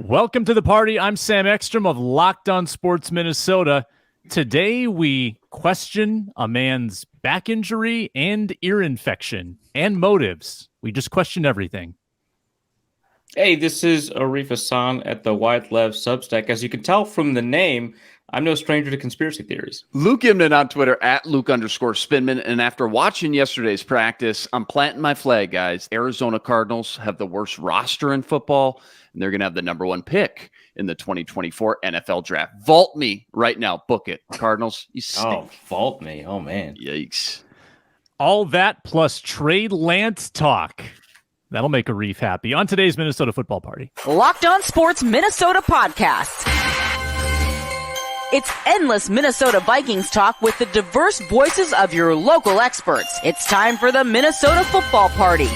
Welcome to the party. I'm Sam Ekstrom of Locked On Sports Minnesota. Today we question a man's back injury and ear infection and motives. We just question everything. Hey, this is Arif Hassan at the Wide Lev Substack. As you can tell from the name, I'm no stranger to conspiracy theories. Luke Imnan on Twitter at Luke_Spinman. And after watching yesterday's practice, I'm planting my flag, guys. Arizona Cardinals have the worst roster in football, and they're going to have the number one pick in the 2024 NFL draft. Vault me right now. Book it. Cardinals, you stink. Oh, vault me. Oh, man. Yikes. All that plus Trey Lance talk. That'll make Arif happy on today's Minnesota Football Party. Locked On Sports Minnesota podcast. It's endless Minnesota Vikings talk with the diverse voices of your local experts. It's time for the Minnesota Football Party.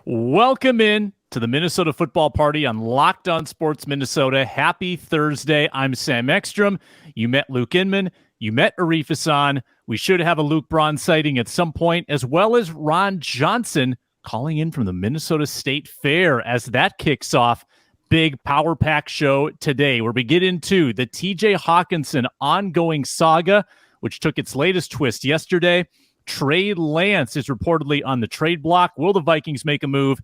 Welcome in to the Minnesota Football Party on Locked On Sports Minnesota. Happy Thursday. I'm Sam Ekstrom. You met Luke Inman. You met Arif Hassan. We should have a Luke Braun sighting at some point, as well as Ron Johnson calling in from the Minnesota State Fair as that kicks off. Big Power Pack show today, where we get into the TJ Hockenson ongoing saga, which took its latest twist yesterday. Trey Lance is reportedly on the trade block. Will the Vikings make a move?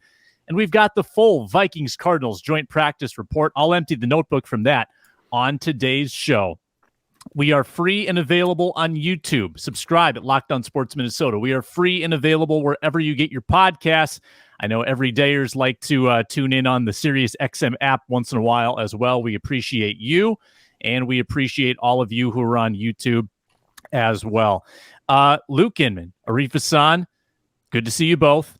And we've got the full Vikings-Cardinals joint practice report. I'll empty the notebook from that on today's show. We are free and available on YouTube. Subscribe at Locked On Sports Minnesota. We are free and available wherever you get your podcasts. I know everydayers like to tune in on the Sirius XM app once in a while as well. We appreciate you, and we appreciate all of you who are on YouTube as well. Luke Inman, Arif Hassan, good to see you both.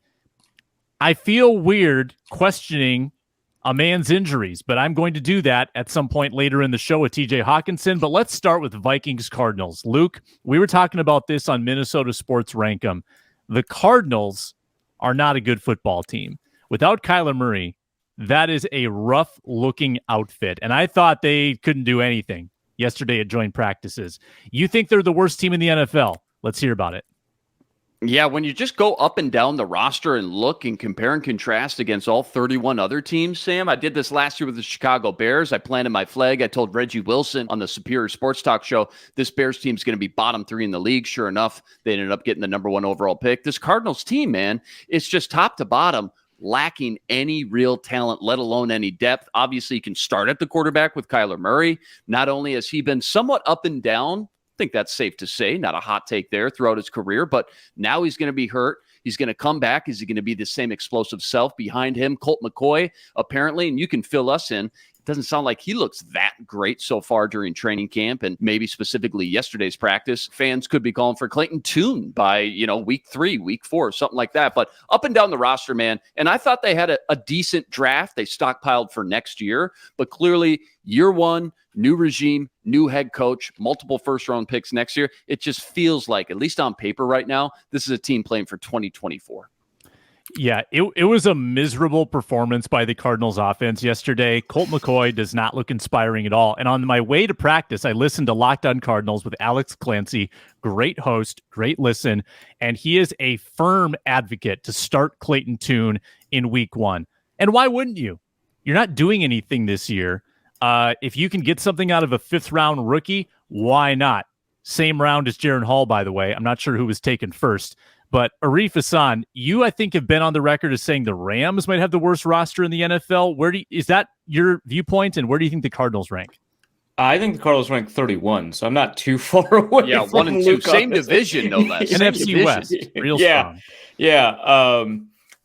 I feel weird questioning a man's injuries, but I'm going to do that at some point later in the show with TJ Hockenson. But let's start with Vikings Cardinals. Luke, we were talking about this on Minnesota Sports Rankem. The Cardinals are not a good football team. Without Kyler Murray, that is a rough-looking outfit, and I thought they couldn't do anything yesterday at joint practices. You think they're the worst team in the NFL? Let's hear about it. Yeah, when you just go up and down the roster and look and compare and contrast against all 31 other teams, Sam, I did this last year with the Chicago Bears. I planted my flag. I told Reggie Wilson on the Superior Sports Talk show, this Bears team's going to be bottom three in the league. Sure enough, they ended up getting the number one overall pick. This Cardinals team, man, it's just top to bottom, lacking any real talent, let alone any depth. Obviously, you can start at the quarterback with Kyler Murray. Not only has he been somewhat up and down, I think that's safe to say, not a hot take there throughout his career, but now he's going to be hurt. He's going to come back. Is he going to be the same explosive self behind him? Colt McCoy, apparently, and you can fill us in. It doesn't sound like he looks that great so far during training camp and maybe specifically yesterday's practice. Fans could be calling for Clayton Tune by, week 3, week 4, something like that. But up and down the roster, man. And I thought they had a decent draft. They stockpiled for next year, but clearly year one, new regime, new head coach, multiple first-round picks next year. It just feels like, at least on paper right now, this is a team playing for 2024. Yeah, it was a miserable performance by the Cardinals offense yesterday. Colt McCoy does not look inspiring at all. And on my way to practice, I listened to Locked On Cardinals with Alex Clancy. Great host, great listen. And he is a firm advocate to start Clayton Tune in week 1. And why wouldn't you? You're not doing anything this year. If you can get something out of a 5th-round rookie, why not? Same round as Jaren Hall, by the way. I'm not sure who was taken first. But Arif Hassan, you, I think, have been on the record as saying the Rams might have the worst roster in the NFL. Is that your viewpoint, and where do you think the Cardinals rank? I think the Cardinals rank 31, so I'm not too far away. Yeah, 1 and 2, same division, no less. NFC West, real strong. Yeah.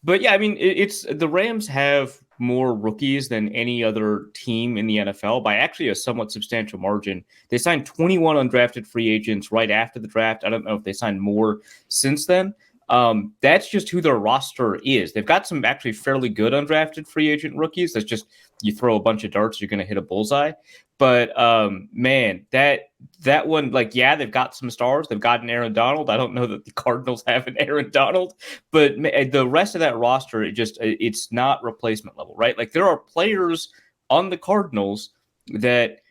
But yeah, I mean, it's the Rams have more rookies than any other team in the NFL by actually a somewhat substantial margin. They signed 21 undrafted free agents right after the draft. I don't know if they signed more since then. That's just who their roster is. They've got some actually fairly good undrafted free agent rookies. That's just, you throw a bunch of darts, you're going to hit a bullseye. But man, that one, like, yeah, they've got some stars. They've got an Aaron Donald. I don't know that the Cardinals have an Aaron Donald, but the rest of that roster, it's not replacement level, right? Like, there are players on the Cardinals that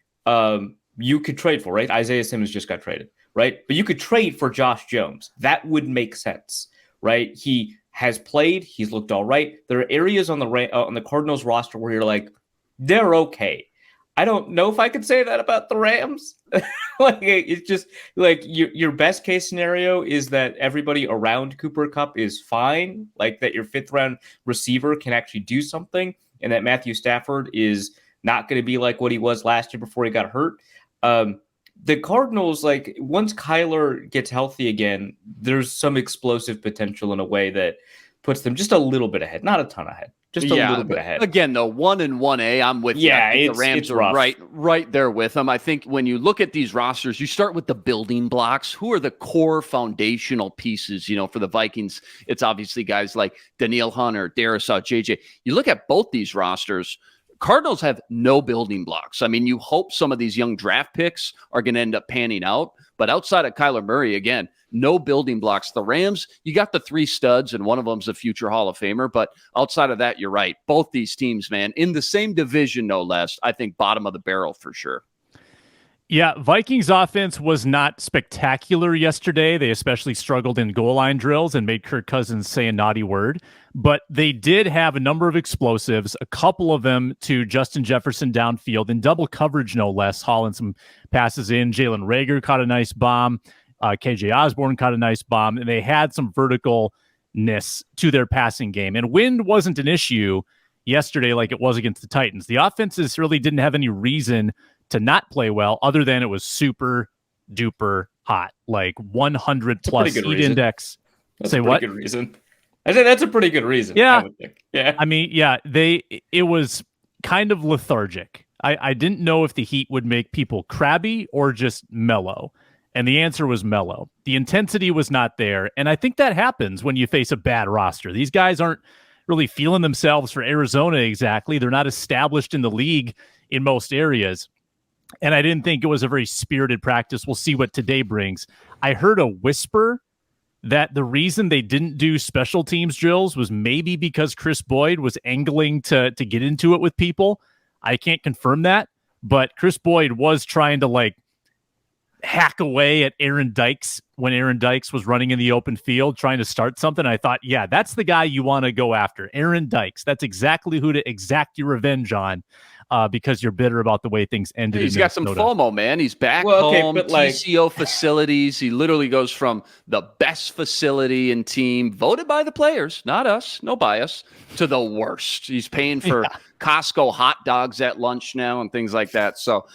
you could trade for, right? Isaiah Simmons just got traded, right? But you could trade for Josh Jones. That would make sense, right? He has played. He's looked all right. There are areas on the Cardinals roster where you're like, they're okay. I don't know if I could say that about the Rams. Like, it's just like your best case scenario is that everybody around Cooper Kupp is fine, like that your 5th round receiver can actually do something, and that Matthew Stafford is not going to be like what he was last year before he got hurt. The Cardinals, like, once Kyler gets healthy again, there's some explosive potential in a way that puts them just a little bit ahead, not a ton ahead. Just a little bit ahead. Again, though, 1 and 1A, I'm with you. I think the Rams are right there with them. I think when you look at these rosters, you start with the building blocks. Who are the core foundational pieces? For the Vikings, it's obviously guys like Danielle Hunter, Darisaw, JJ. You look at both these rosters, Cardinals have no building blocks. I mean, you hope some of these young draft picks are going to end up panning out. But outside of Kyler Murray, again, no building blocks. The Rams, you got the 3 studs, and one of them's a future Hall of Famer. But outside of that, you're right. Both these teams, man, in the same division, no less, I think bottom of the barrel for sure. Yeah, Vikings offense was not spectacular yesterday. They especially struggled in goal line drills and made Kirk Cousins say a naughty word. But they did have a number of explosives, a couple of them to Justin Jefferson downfield in double coverage, no less, hauling some passes in. Jalen Reagor caught a nice bomb. KJ Osborne caught a nice bomb. And they had some verticalness to their passing game. And wind wasn't an issue yesterday like it was against the Titans. The offenses really didn't have any reason to not play well, other than it was super duper hot, like 100 plus heat index. Say what? Good reason. I said that's a pretty good reason. Yeah. I would think. Yeah. I mean, yeah, it was kind of lethargic. I didn't know if the heat would make people crabby or just mellow. And the answer was mellow. The intensity was not there. And I think that happens when you face a bad roster. These guys aren't really feeling themselves for Arizona exactly. They're not established in the league in most areas. And I didn't think it was a very spirited practice. We'll see what today brings. I heard a whisper that the reason they didn't do special teams drills was maybe because Chris Boyd was angling to get into it with people. I can't confirm that, but Chris Boyd was trying to hack away at Aaron Dykes when Aaron Dykes was running in the open field trying to start something. I thought, yeah, that's the guy you want to go after. Aaron Dykes. That's exactly who to exact your revenge on. Because you're bitter about the way things ended. He's got some FOMO, man. He's back home, TCO facilities. He literally goes from the best facility and team, voted by the players, not us, no bias, to the worst. He's paying for Costco hot dogs at lunch now and things like that. So,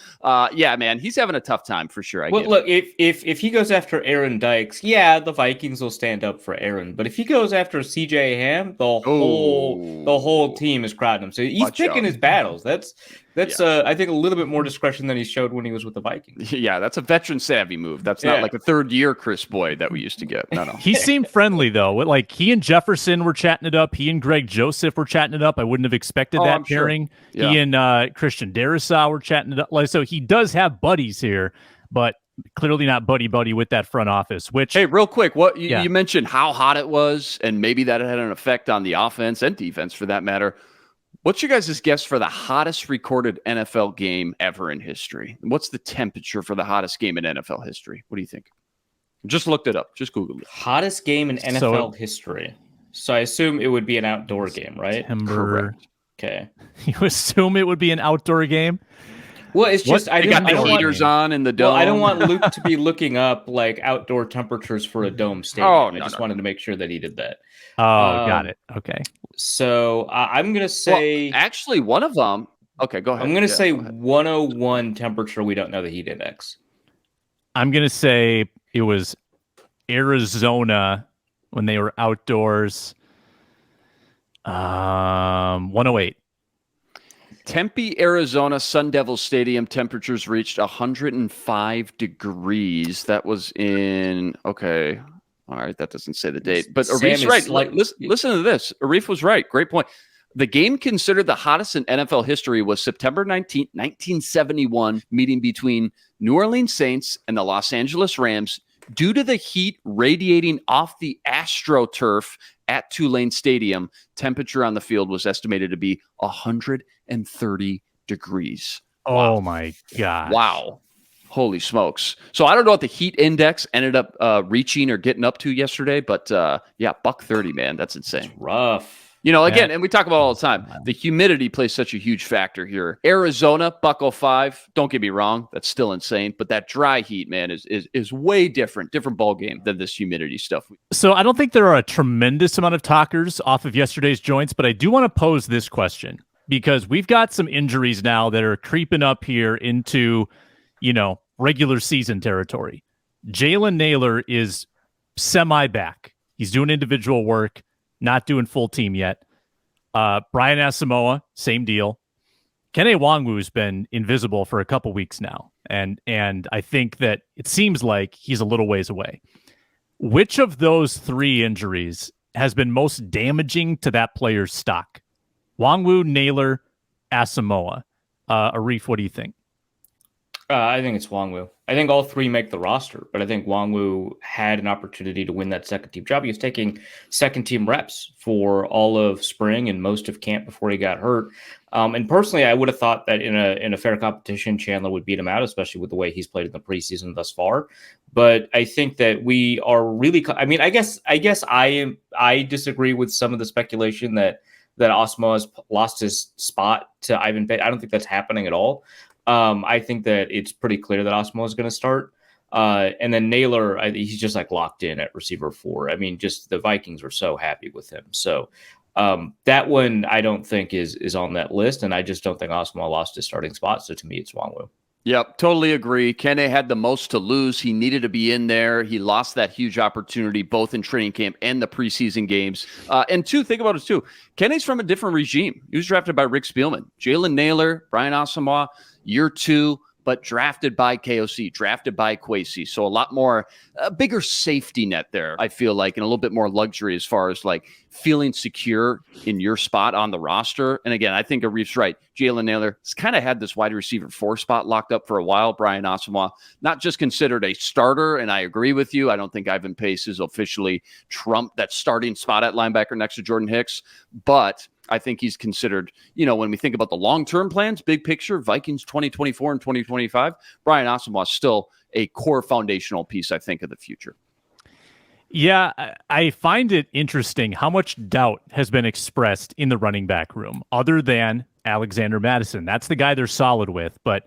yeah, man, he's having a tough time for sure. Look, if he goes after Aaron Dykes, yeah, the Vikings will stand up for Aaron. But if he goes after CJ Ham, the whole team is crowding him. So he's picking his battles. That's I think a little bit more discretion than he showed when he was with the Vikings. Yeah, that's a veteran savvy move. That's not like a 3rd year Chris Boyd that we used to get. No. He seemed friendly though. Like he and Jefferson were chatting it up. He and Greg Joseph were chatting it up. I wouldn't have expected that pairing. Sure. Yeah. He and Christian Darisaw were chatting it up. So he does have buddies here, but clearly not buddy with that front office. Which, hey, real quick, what you mentioned how hot it was, and maybe that had an effect on the offense and defense for that matter. What's your guys' guess for the hottest recorded NFL game ever in history? What's the temperature for the hottest game in NFL history? What do you think? Just looked it up. Just Googled it. Hottest game in NFL history. So I assume it would be an outdoor game, right? Correct. Okay. You assume it would be an outdoor game? Well, it's just I got the heaters on in the dome. Well, I don't want Luke to be looking up outdoor temperatures for a dome stadium. I just wanted to make sure that he did that. Oh, got it. Okay. So I'm going to say... Well, actually, one of them... Okay, go ahead. I'm going to say 101 temperature. We don't know the heat index. I'm going to say it was Arizona when they were outdoors. 108. Tempe, Arizona, Sun Devil Stadium temperatures reached 105 degrees. That was in... Okay. All right, that doesn't say the date. But Arif's right. Listen to this. Arif was right. Great point. The game considered the hottest in NFL history was September 19th, 1971, meeting between New Orleans Saints and the Los Angeles Rams due to the heat radiating off the AstroTurf at Tulane Stadium. Temperature on the field was estimated to be 130 degrees. Oh, my God. Wow. Holy smokes. So I don't know what the heat index ended up reaching or getting up to yesterday, but $130, man. That's insane. It's rough. Again, and we talk about it all the time, the humidity plays such a huge factor here. Arizona, $105. Don't get me wrong. That's still insane. But that dry heat, man, is way different ball game than this humidity stuff. So I don't think there are a tremendous amount of talkers off of yesterday's joints, but I do want to pose this question because we've got some injuries now that are creeping up here into, regular season territory. Jalen Nailor is semi-back. He's doing individual work. Not doing full team yet. Brian Asamoah, same deal. Kene Nwangwu's been invisible for a couple weeks now, and I think that it seems like he's a little ways away. Which of those three injuries has been most damaging to that player's stock? Nwangwu, Nailor, Asamoah. Arif, what do you think? I think it's Nwangwu. I think all three make the roster, but I think Nwangwu had an opportunity to win that second team job. He was taking second team reps for all of spring and most of camp before he got hurt. And personally, I would have thought that in a fair competition, Chandler would beat him out, especially with the way he's played in the preseason thus far. But I think that we are really. I guess I disagree with some of the speculation that Asamoah has lost his spot to Ivan Pace. I don't think that's happening at all. I think that it's pretty clear that Asamoah is going to start. And then Nailor, he's just like locked in at receiver 4. I mean, just the Vikings were so happy with him. So that one I don't think is on that list. And I just don't think Asamoah lost his starting spot. So to me, it's Nwangwu. Yep, totally agree. Kene had the most to lose. He needed to be in there. He lost that huge opportunity both in training camp and the preseason games. And two, think about it too. Kene's from a different regime. He was drafted by Rick Spielman. Jalen Nailor, Brian Asamoah, year 2, but drafted by KOC, drafted by Kwesi. So a lot more, a bigger safety net there, I feel like, and a little bit more luxury as far as like feeling secure in your spot on the roster. And again, I think Arif's right. Jalen Nailor has kind of had this wide receiver 4 spot locked up for a while. Brian Asamoah, not just considered a starter, and I agree with you. I don't think Ivan Pace is officially trumped that starting spot at linebacker next to Jordan Hicks, but I think he's considered, when we think about the long-term plans, big picture, Vikings 2024 and 2025, Brian Asamoah is still a core foundational piece, I think, of the future. Yeah, I find it interesting how much doubt has been expressed in the running back room, other than Alexander Mattison. That's the guy they're solid with, but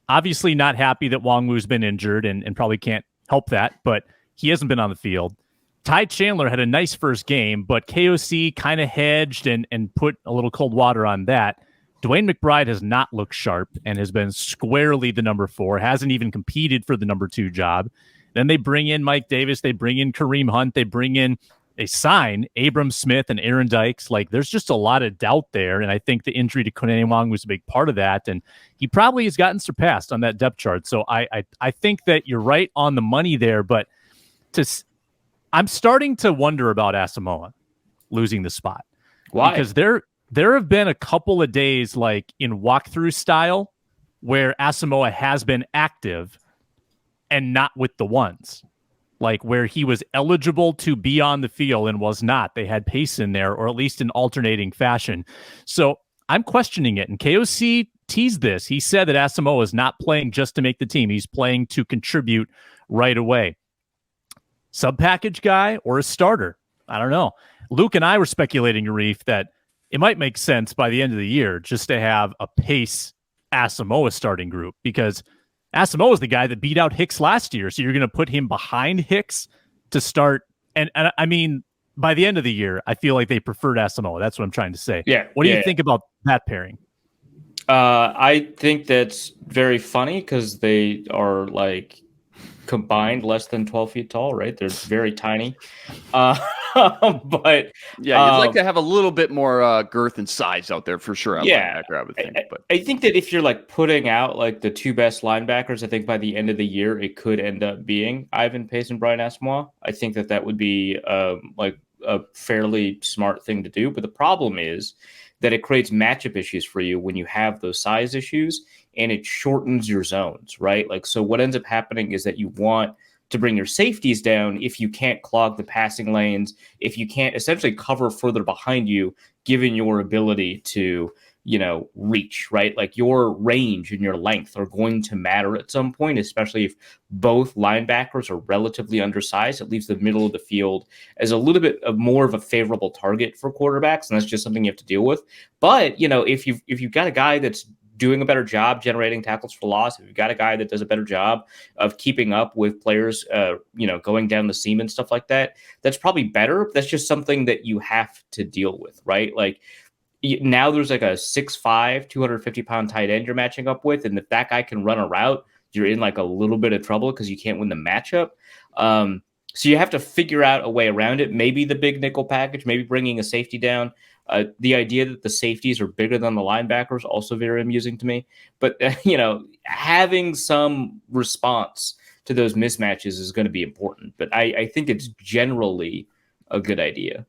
obviously not happy that Nwangwu's been injured and probably can't help that, but he hasn't been on the field. Ty Chandler had a nice first game, but KOC kind of hedged and put a little cold water on that. Dwayne McBride has not looked sharp and has been squarely the number 4, hasn't even competed for the number 2 job. Then they bring in Mike Davis, they bring in Kareem Hunt, they sign Abram Smith and Aaron Dykes. Like, there's just a lot of doubt there, and I think the injury to Kene Nwangwu was a big part of that, and he probably has gotten surpassed on that depth chart. So I think that you're right on the money there, but I'm starting to wonder about Asamoah losing the spot. Why? Because there have been a couple of days, like in walkthrough style, where Asamoah has been active and not with the ones, like where he was eligible to be on the field and was not. They had Pace in there, or at least in alternating fashion. So I'm questioning it. And KOC teased this. He said that Asamoah is not playing just to make the team. He's playing to contribute right away. Sub-package guy or a starter? I don't know. Luke and I were speculating, Arif, that it might make sense by the end of the year just to have a Pace Asamoah starting group, because Asamoah is the guy that beat out Hicks last year. So you're going to put him behind Hicks to start. And I mean, by the end of the year, I feel like they preferred Asamoah. That's what I'm trying to say. Yeah. What do you think about that pairing? I think that's very funny because they are like combined less than 12 feet tall, right? They're very tiny. But yeah, you'd like to have a little bit more girth and size out there for sure. Yeah, linebacker, I would think. But I think that if you're like putting out like the 2 best linebackers, I think by the end of the year it could end up being Ivan Pace and Brian Asamoah. I think that would be like a fairly smart thing to do. But the problem is that it creates matchup issues for you when you have those size issues, and it shortens your zones, right? Like, so what ends up happening is that you want to bring your safeties down if you can't clog the passing lanes, if you can't essentially cover further behind you, given your ability to, reach, right? Like your range and your length are going to matter at some point, especially if both linebackers are relatively undersized. It leaves the middle of the field as a little bit of more of a favorable target for quarterbacks, and that's just something you have to deal with. But, if you've got a guy that's doing a better job generating tackles for loss, if you've got a guy that does a better job of keeping up with players, going down the seam and stuff like that, that's probably better. That's just something that you have to deal with, right? Like, now there's like a 6'5", 250-pound tight end you're matching up with, and if that guy can run a route, you're in like a little bit of trouble because you can't win the matchup. So you have to figure out a way around it. Maybe the big nickel package, maybe bringing a safety down. The idea that the safeties are bigger than the linebackers also very amusing to me. But, having some response to those mismatches is going to be important. But I think it's generally a good idea.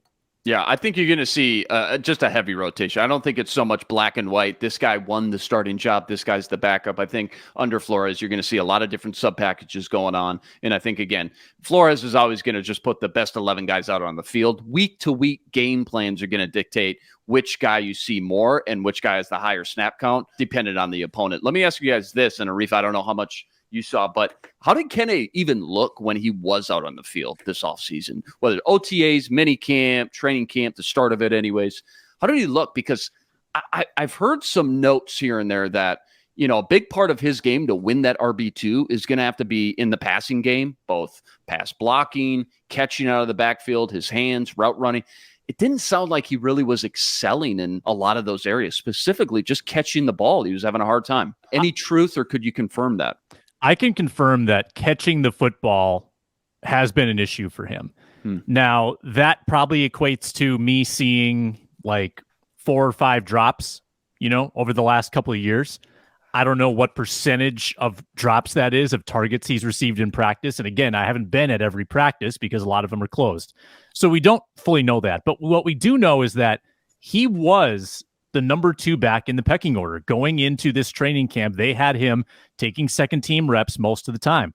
Yeah, I think you're going to see just a heavy rotation. I don't think it's so much black and white. This guy won the starting job. This guy's the backup. I think under Flores, you're going to see a lot of different sub packages going on. And I think, again, Flores is always going to just put the best 11 guys out on the field. Week to week game plans are going to dictate which guy you see more and which guy has the higher snap count, dependent on the opponent. Let me ask you guys this, and Arif, I don't know how much you saw, but how did Kene even look when he was out on the field this offseason? Whether OTAs, mini camp, training camp, the start of it anyways. How did he look? Because I've heard some notes here and there that, a big part of his game to win that RB2 is going to have to be in the passing game, both pass blocking, catching out of the backfield, his hands, route running. It didn't sound like he really was excelling in a lot of those areas, specifically just catching the ball. He was having a hard time. Any truth, or could you confirm that? I can confirm that catching the football has been an issue for him. Now, that probably equates to me seeing like 4 or 5 drops, over the last couple of years. I don't know what percentage of drops that is of targets he's received in practice. And again, I haven't been at every practice because a lot of them are closed. So we don't fully know that. But what we do know is that he was the number 2 back in the pecking order. Going into this training camp, they had him taking second team reps most of the time.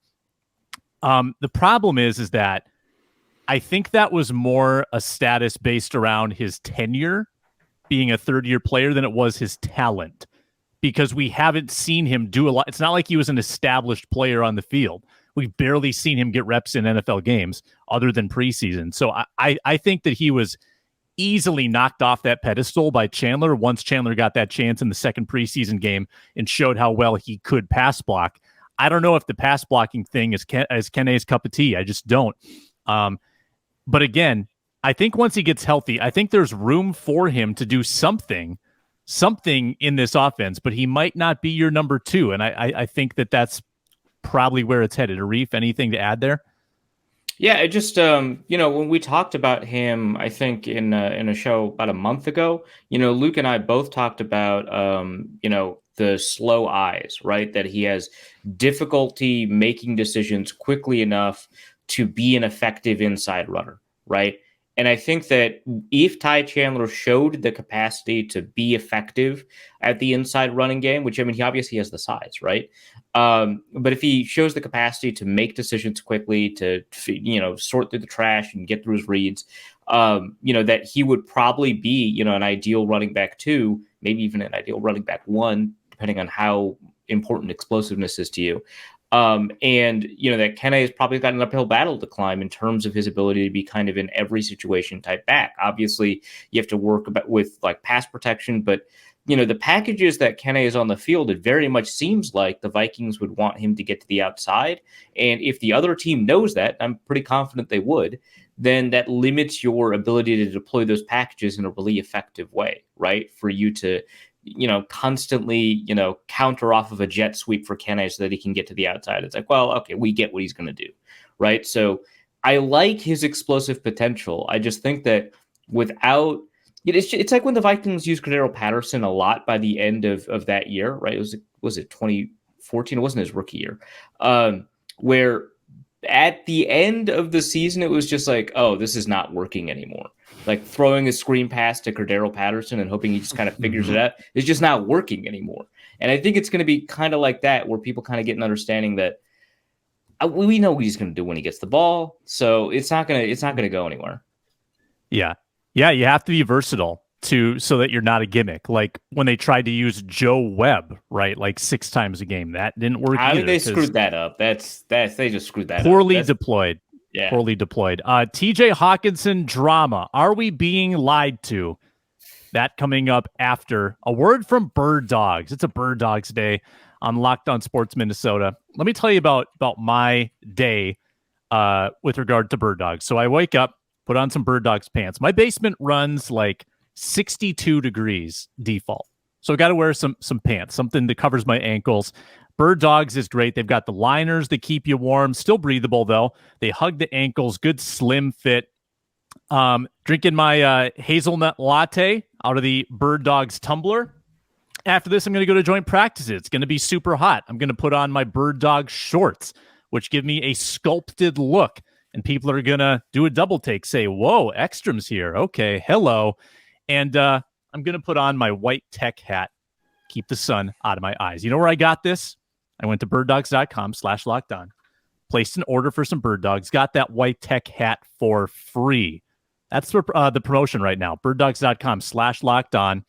The problem is that I think that was more a status based around his tenure being a third-year player than it was his talent, because we haven't seen him do a lot. It's not like he was an established player on the field. We've barely seen him get reps in NFL games other than preseason. So I think that he was easily knocked off that pedestal by Chandler once Chandler got that chance in the second preseason game and showed how well he could pass block. I don't know if the pass blocking thing is Kene's cup of tea. I just don't. But again, I think once he gets healthy, I think there's room for him to do something in this offense, but he might not be your number 2. And I think that's probably where it's headed. Arif, anything to add there? Yeah, it just, when we talked about him, I think in a show about a month ago, Luke and I both talked about, the slow eyes, right? That he has difficulty making decisions quickly enough to be an effective inside runner, right? And I think that if Ty Chandler showed the capacity to be effective at the inside running game, which, he obviously has the size, right? But if he shows the capacity to make decisions quickly, to, sort through the trash and get through his reads, that he would probably be, an ideal running back 2, maybe even an ideal running back 1, depending on how important explosiveness is to you. That Kene has probably got an uphill battle to climb in terms of his ability to be kind of in every situation type back. Obviously, you have to work with like pass protection, but the packages that Kene is on the field, it very much seems like the Vikings would want him to get to the outside. And if the other team knows that, I'm pretty confident they would, then that limits your ability to deploy those packages in a really effective way, right? For you to constantly, counter off of a jet sweep for Kene so that he can get to the outside. It's like, well, okay, we get what he's going to do, right? So I like his explosive potential. I just think that without, it's like when the Vikings used Cordero Patterson a lot by the end of that year, right? Was it 2014? It wasn't his rookie year, where at the end of the season, it was just like, oh, this is not working anymore. Like throwing a screen pass to Cordero Patterson and hoping he just kind of figures it out is just not working anymore. And I think it's going to be kind of like that, where people kind of get an understanding that we know what he's going to do when he gets the ball. So it's not going to go anywhere. Yeah. Yeah. You have to be versatile so that you're not a gimmick. Like when they tried to use Joe Webb, right? Like 6 times a game. That didn't work I either. think they screwed that up. They just screwed that poorly up. Deployed. Yeah. Poorly deployed. TJ Hockenson drama. Are we being lied to? That coming up after a word from Birddogs. It's a Birddogs day on Locked On Sports Minnesota. Let me tell you about my day with regard to Birddogs. So I wake up, put on some Birddogs pants. My basement runs like 62 degrees default. So I got to wear some pants, something that covers my ankles. Birddogs is great. They've got the liners that keep you warm, still breathable though. They hug the ankles, good slim fit. Drinking my hazelnut latte out of the Birddogs tumbler. After this, I'm going to go to joint practices. It's going to be super hot. I'm going to put on my Birddogs shorts, which give me a sculpted look. And people are going to do a double take, say, whoa, Ekstrom's here. Okay, hello. And I'm going to put on my white tech hat, keep the sun out of my eyes. You know where I got this? I went to birddogs.com/lockedon, placed an order for some Birddogs, got that white tech hat for free. That's the promotion right now. Birddogs.com/lockedon.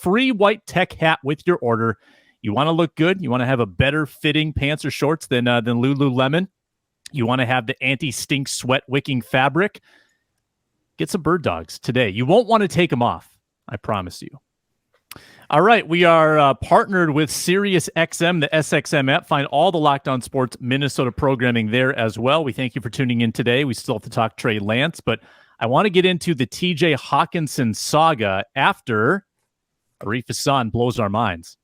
Free white tech hat with your order. You want to look good? You want to have a better fitting pants or shorts than Lululemon? You want to have the anti-stink sweat wicking fabric? Get some Birddogs today. You won't want to take them off. I promise you. All right, we are partnered with SiriusXM, the SXM app. Find all the Locked On Sports Minnesota programming there as well. We thank you for tuning in today. We still have to talk Trey Lance, but I want to get into the TJ Hockenson saga after Arif Hassan blows our minds.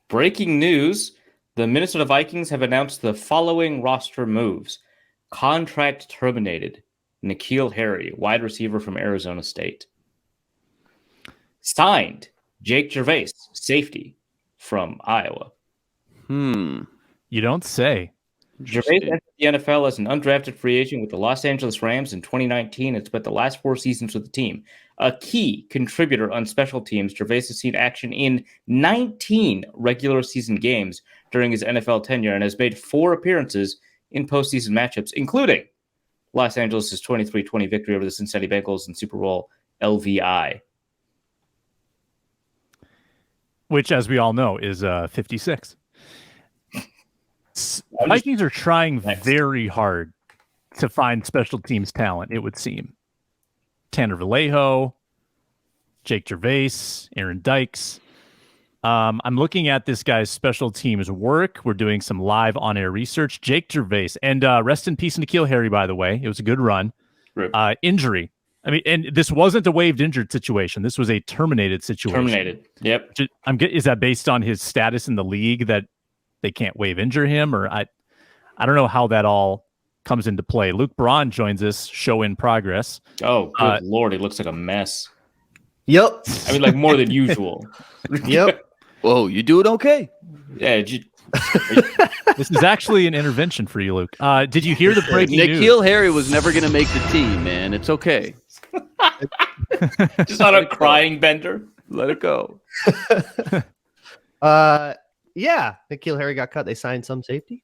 Breaking news, the Minnesota Vikings have announced the following roster moves. Contract terminated. N'Keal Harry, wide receiver from Arizona State. Signed. Jake Gervais, safety from Iowa. You don't say. Gervais entered the NFL as an undrafted free agent with the Los Angeles Rams in 2019 and spent the last 4 seasons with the team. A key contributor on special teams, Gervais has seen action in 19 regular season games during his NFL tenure and has made 4 appearances in postseason matchups, including Los Angeles' 23-20 victory over the Cincinnati Bengals in Super Bowl LVI. Which, as we all know, is 56. Vikings are trying very hard to find special teams talent, it would seem. Tanner Vallejo, Jake Gervais, Aaron Dykes. I'm looking at this guy's special teams work. We're doing some live on-air research. Jake Gervais. And rest in peace, N'Keal Harry, by the way. It was a good run. Injury. I mean, and this wasn't a waived injured situation. This was a terminated situation. Terminated. Yep. Is that based on his status in the league that they can't waive injure him? Or I don't know how that all comes into play. Luke Braun joins us. Show in progress. Oh, good Lord. It looks like a mess. Yep. I mean, like more than usual. Yep. Whoa, you do it okay? Yeah. This is actually an intervention for you, Luke. Did you hear the breaking news? N'Keal Harry was never going to make the team, man. It's okay. Just on a crying bender. Let it go. Yeah. N'Keal Harry got cut. They signed some safety.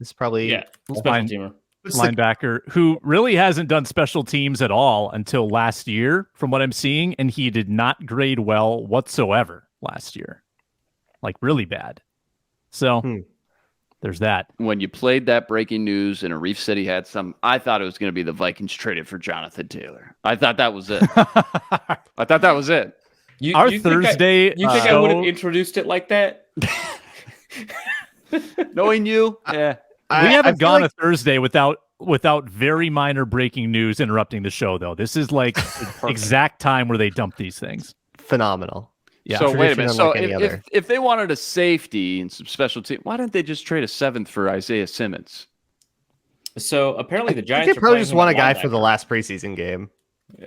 This is probably special teamer. Linebacker who really hasn't done special teams at all until last year, from what I'm seeing, and he did not grade well whatsoever last year. Like really bad. So there's that. When you played that breaking news and Arif said he had some, I thought it was going to be the Vikings traded for Jonathan Taylor. I thought that was it. You Thursday. You think I would have introduced it like that? Knowing you, yeah. We haven't gone a Thursday without very minor breaking news interrupting the show, though. This is like exact time where they dump these things. Phenomenal. Yeah. So wait a minute. So if they wanted a safety and some special team, why didn't they just trade a 7th for Isaiah Simmons? So apparently the Giants they probably just want a guy for the last preseason game,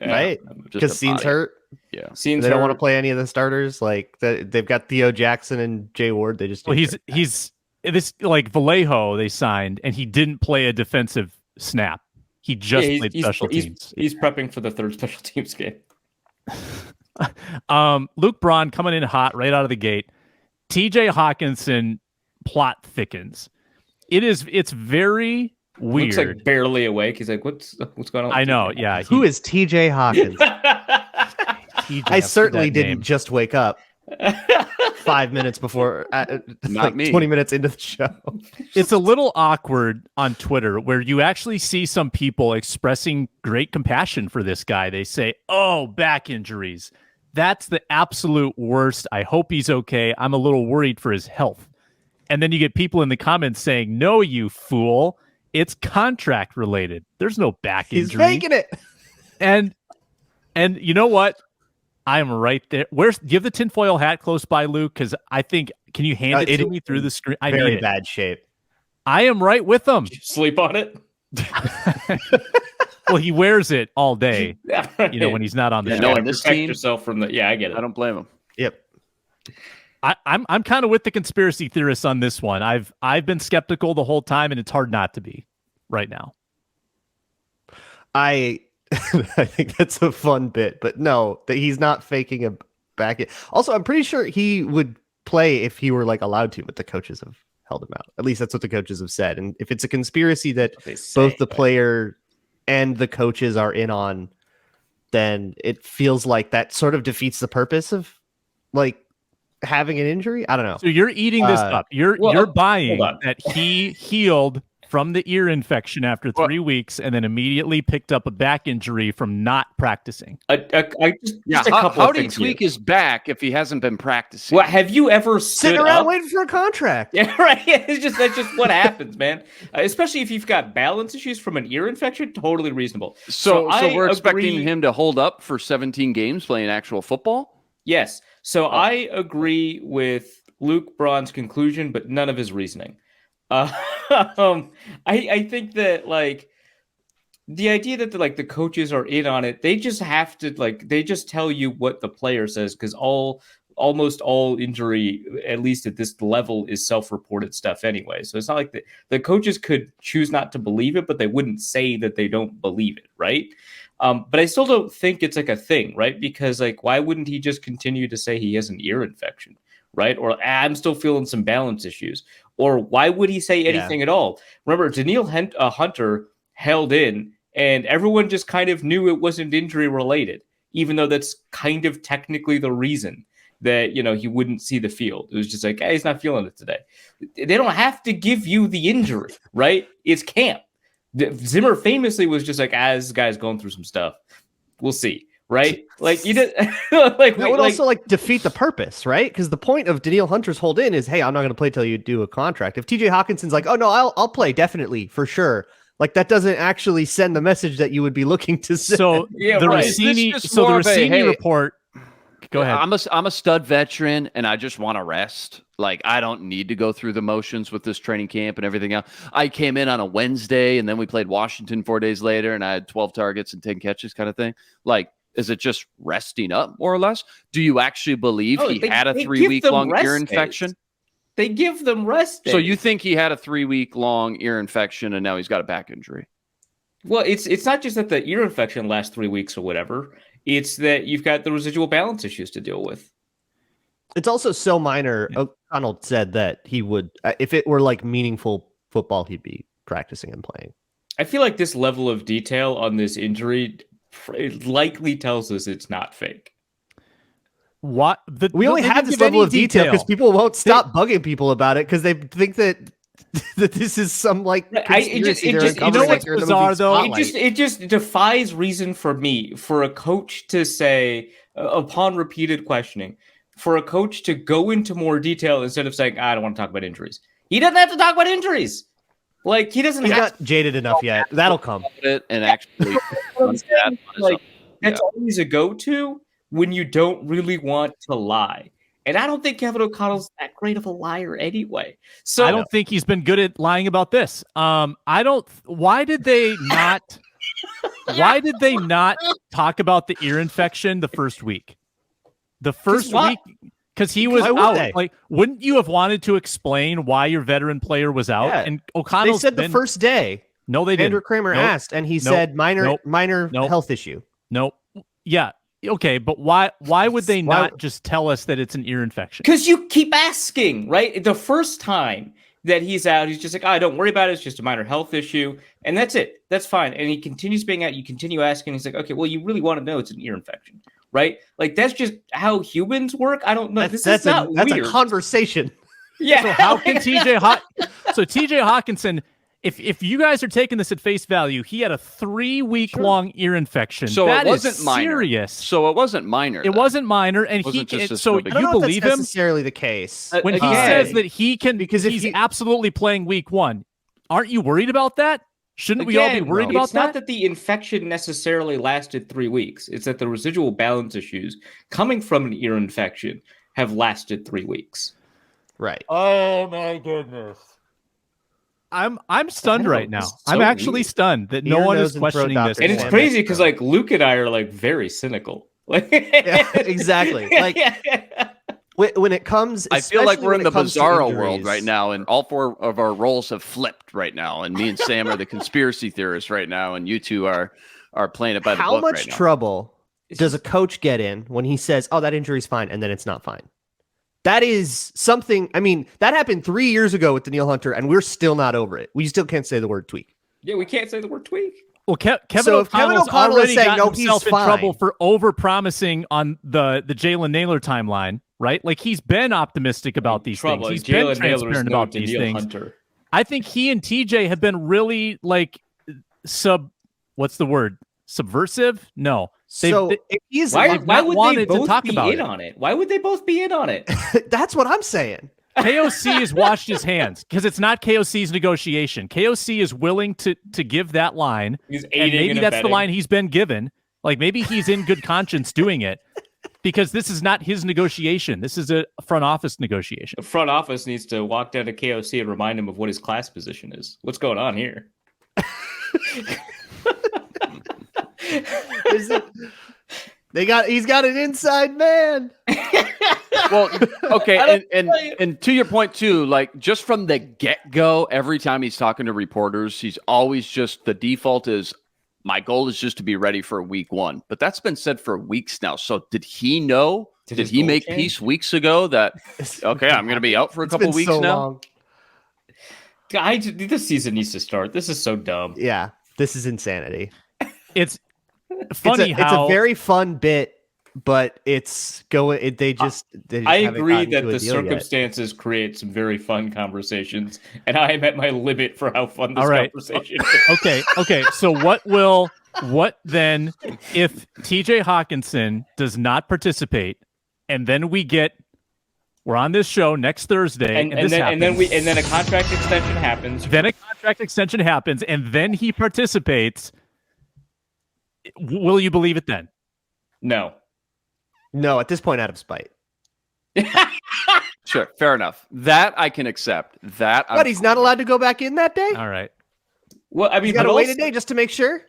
right? Because Scene's hurt. Yeah, they don't want to play any of the starters. Like they've got Theo Jackson and Jay Ward. They just he's this like Vallejo they signed, and he didn't play a defensive snap. He just played special teams. He's prepping for the 3rd special teams game. Luke Braun coming in hot right out of the gate. TJ Hockenson plot thickens. It's very Weird. Looks like barely awake. He's like, what's going on? I know. Yeah. Who is TJ Hawkins? TJ, I certainly that didn't name. just wake up 5 minutes before, Not me. 20 minutes into the show. It's a little awkward on Twitter where you actually see some people expressing great compassion for this guy. They say, "Oh, back injuries. That's the absolute worst. I hope he's okay. I'm a little worried for his health." And then you get people in the comments saying, "No, you fool. It's contract related. There's no back He's injury." making it. And you know what? I'm right there. Do you have the tinfoil hat close by, Luke? Because I think, can you hand it to me through the screen? I Very need it. bad shape. I am right with him. Sleep on it. Well, he wears it all day, Yeah, when he's not on the Yeah, show. no, Gotta in this protect team- yourself from the. Yeah, I get it. I don't blame him. Yep. I'm kind of with the conspiracy theorists on this one. I've been skeptical the whole time, and it's hard not to be right now. I think that's a fun bit, but no, that he's not faking a back. Also, I'm pretty sure he would play if he were allowed to, but the coaches have held him out. At least that's what the coaches have said. And if it's a conspiracy that both the player and the coaches are in on, then it feels like that sort of defeats the purpose of having an injury. I don't know. So you're eating this up. You're buying hold on. that he healed from the ear infection after 3 weeks and then immediately picked up a back injury from not practicing. Just a couple How of do you things tweak here. his back if he hasn't been practicing? Well, have you ever Sitting stood around up? waiting for a contract. Yeah, right. That's just what happens, man. Especially if you've got balance issues from an ear infection, totally reasonable. So I we're expecting agree- him to hold up for 17 games playing actual football? Yes. So I agree with Luke Braun's conclusion, but none of his reasoning. I think that the idea that the coaches are in on it, they just have to they just tell you what the player says, because almost all injury, at least at this level, is self-reported stuff anyway. So it's not like the coaches could choose not to believe it, but they wouldn't say that they don't believe it, right? But I still don't think it's a thing, right? Because why wouldn't he just continue to say he has an ear infection, right? Or I'm still feeling some balance issues. Or why would he say anything at all? Remember, Daniil Hunter held in, and everyone just kind of knew it wasn't injury related, even though that's kind of technically the reason that he wouldn't see the field. It was just hey, he's not feeling it today. They don't have to give you the injury, right? It's camp. Zimmer famously was just this guy's going through some stuff. We'll see, right? You did that would also defeat the purpose, right? Because the point of Daniil Hunter's hold in is, hey, I'm not going to play till you do a contract. If TJ Hawkinson's oh no, I'll play definitely for sure. That doesn't actually send the message that you would be looking to send. So Yeah, the right. Rossini report. Go ahead. I'm a stud veteran, and I just want to rest. I don't need to go through the motions with this training camp and everything else. I came in on a Wednesday, and then we played Washington 4 days later, and I had 12 targets and 10 catches, kind of thing. Is it just resting up, more or less? Do you actually believe he had a 3-week-long ear infection? Days. They give them rest days. So you think he had a 3-week-long ear infection, and now he's got a back injury? Well, it's not just that the ear infection lasts 3 weeks or whatever. It's that you've got the residual balance issues to deal with. It's also so minor. O'Connell said that he would, if it were meaningful football, he'd be practicing and playing. I feel like this level of detail on this injury likely tells us it's not fake. What we only have this level of detail because people won't stop bugging people about it because they think that this is some conspiracy. You know what's bizarre though? It just defies reason for me for a coach to say upon repeated questioning, for a coach to go into more detail instead of saying, I don't want to talk about injuries. He doesn't have to talk about injuries. He doesn't. He's not jaded enough yet. That'll come. And actually, that's always a go-to when you don't really want to lie. And I don't think Kevin O'Connell's that great of a liar anyway. So I don't think he's been good at lying about this. Why did they not talk about the ear infection the first week? The first week, because he was out. Wouldn't you have wanted to explain why your veteran player was out? Yeah. And O'Connell said the first day. No, they didn't. Andrew Kramer asked, and he said minor health issue. Nope. Yeah. Okay, but why would they not just tell us that it's an ear infection? Because you keep asking, right? The first time that he's out. He's just like, oh, don't worry about it. It's just a minor health issue. And that's it. That's fine. And he continues being out. You continue asking. He's like, okay, well, you really want to know it's an ear infection, right? Like, that's just how humans work. I don't know. That's not that's weird. a conversation. Yeah. So how can TJ Hockenson, if you guys are taking this at face value, he had a 3-week-long ear infection. So that it wasn't is minor. serious. So it wasn't minor. It wasn't minor, and Wasn't he. just a So no big you deal. believe that's him necessarily the case. when he Again, says that he can because he's if absolutely playing week 1. Aren't you worried about that? Shouldn't we all be worried about it's not that the infection necessarily lasted 3 weeks. It's that the residual balance issues coming from an ear infection have lasted 3 weeks. Right. Oh my goodness. I'm stunned right now. So I'm actually weird. stunned that no Ear, one nose, is and throat questioning this. doctor And it's Sam crazy because Metro. like Luke and I are like very cynical. Like Yeah, exactly. Like when it comes, I feel like especially we're when in the it comes to bizarro world injuries. right now, and all 4 of our roles have flipped right now. And me and Sam are the conspiracy theorists right now, and you two are playing it by the How book much right now. trouble does a coach get in when he says, "Oh, that injury's fine," and then it's not fine? That is something. I mean, that happened 3 years ago with Danielle Hunter, and we're still not over it. We still can't say the word tweak. yeah, we can't say the word tweak. Well, Kevin So if Kevin O'Connell's O'Connell is already saying, got "No, he's himself in fine." trouble for over-promising on the Jalen Naylor timeline, right? Like, he's been optimistic about these things. He's been Jalen Naylor is transparent no about these Danielle things. Hunter. I think he and TJ have been really, like, what's the word? Subversive? No. So if he's, Why not would they wanted to both talk be about in it. on it? Why would they both be in on it? that's what I'm saying. KOC has washed his hands because it's not KOC's negotiation. KOC is willing to give that line, He's and aiding maybe and that's the abetting. line he's been given. Like, maybe he's in good conscience doing it because this is not his negotiation. This is a front office negotiation. The front office needs to walk down to KOC and remind him of what his class position is. What's going on here? He's got an inside man. Well, okay, and to your point too, like just from the get-go, every time he's talking to reporters, he's always just the default is my goal is just to be ready for week 1. But that's been said for weeks now. So did he know? Did his he goal make change? peace weeks ago that okay, I'm going to be out for a couple Been weeks so now? long. This season needs to start. This is so dumb. Yeah, this is insanity. It's funny it's how a very fun bit, but it's going. They just I haven't agree gotten that to a the deal yet. circumstances create some very fun conversations, and I am at my limit for how fun this All right. conversation is. Okay. So what then if TJ Hockenson does not participate, and then we're on this show next Thursday, and then a contract extension happens. Then a contract extension happens, and then he participates. Will you believe it then? No. No, at this point, out of spite. Sure, fair enough. That I can accept. That But he's not allowed to go back in that day. All right. Well, I mean, He's got but to wait a also- day just to make sure.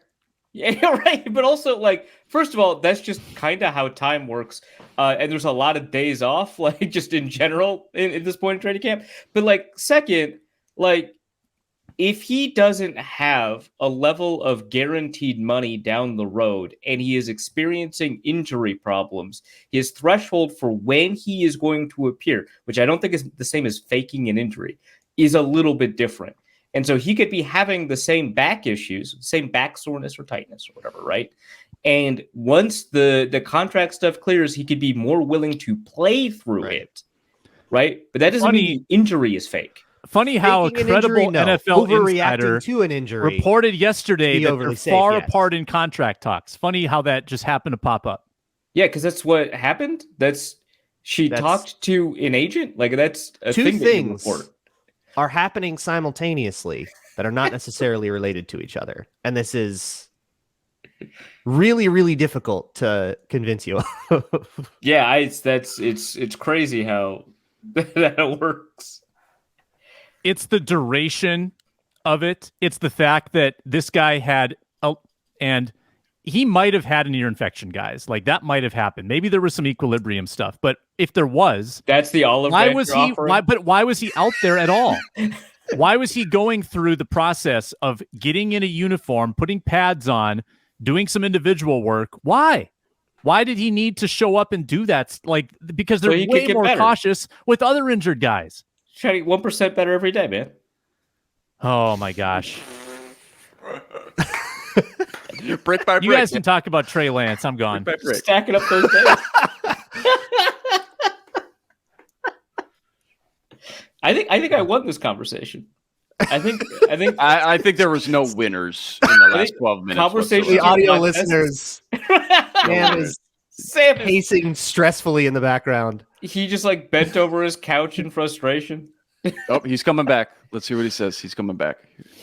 Yeah, right. But also, like, first of all, that's just kind of how time works. And there's a lot of days off, like, just in general at this point in training camp. But, like, second, like, if he doesn't have a level of guaranteed money down the road and he is experiencing injury problems, his threshold for when he is going to appear, which I don't think is the same as faking an injury, is a little bit different. And so he could be having the same back issues, same back soreness or tightness or whatever, right? And once the contract stuff clears, he could be more willing to play through it, right? But that doesn't mean the injury is fake. Funny how a Faking an credible injury, no. NFL Overreacting insider to an injury reported yesterday be that overly they're safe, far yes. apart in contract talks. Funny how that just happened to pop up. Yeah, because that's what happened. She talked to an agent. Like, that's a two thing that you things report. are happening simultaneously that are not necessarily related to each other, and this is really, really difficult to convince you of. Yeah, it's crazy how that works. It's the duration of it. It's the fact that this guy had and he might have had an ear infection, guys. Like, that might have happened. Maybe there was some equilibrium stuff, but if there was, that's the olive. Why was he out there at all? Why was he going through the process of getting in a uniform, putting pads on, doing some individual work? Why? Why did he need to show up and do that? Like, because they're way more cautious with other injured guys. Trying to get 1% better every day, man. Oh my gosh. Brick by brick. You guys can talk about Trey Lance. I'm gone. Brick by brick. Stacking up those days. I think I won this conversation. I think there was no winners in the last 12 minutes. Conversation. The audio My listeners, Sam is Sam is, pacing stressfully in the background. he just like bent over his couch in frustration. Oh, he's coming back. Let's see what he says. He's coming back.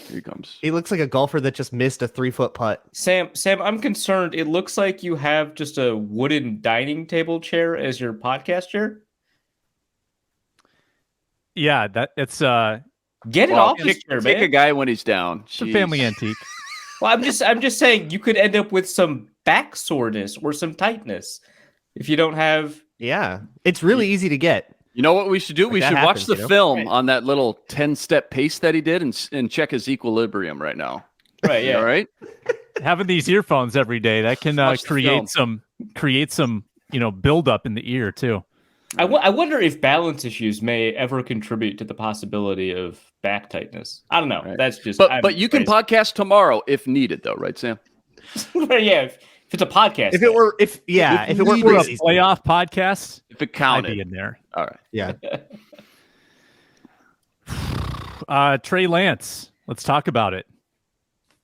Here he comes. He looks like a golfer that just missed a 3-foot putt. Sam, I'm concerned. It looks like you have just a wooden dining table chair as your podcast chair. Yeah, it's Get it off this chair, Take man. a guy when he's down. it's a family antique. Well, I'm just saying you could end up with some back soreness or some tightness if you don't have. Yeah, it's really easy to get. You know what we should do? Like we that should happens, watch the film on that little 10-step pace that he did and check his equilibrium right now. Right. Yeah. All right. Having these earphones every day, that can Watch the create some buildup in the ear too. I wonder if balance issues may ever contribute to the possibility of back tightness. I don't know. Right. That's just. But you can podcast tomorrow if needed, though, right, Sam? Yeah. If it's a podcast. If it were We're a preseason. playoff podcast, If it I'd counted. be in there. All right. Yeah. Trey Lance, let's talk about it.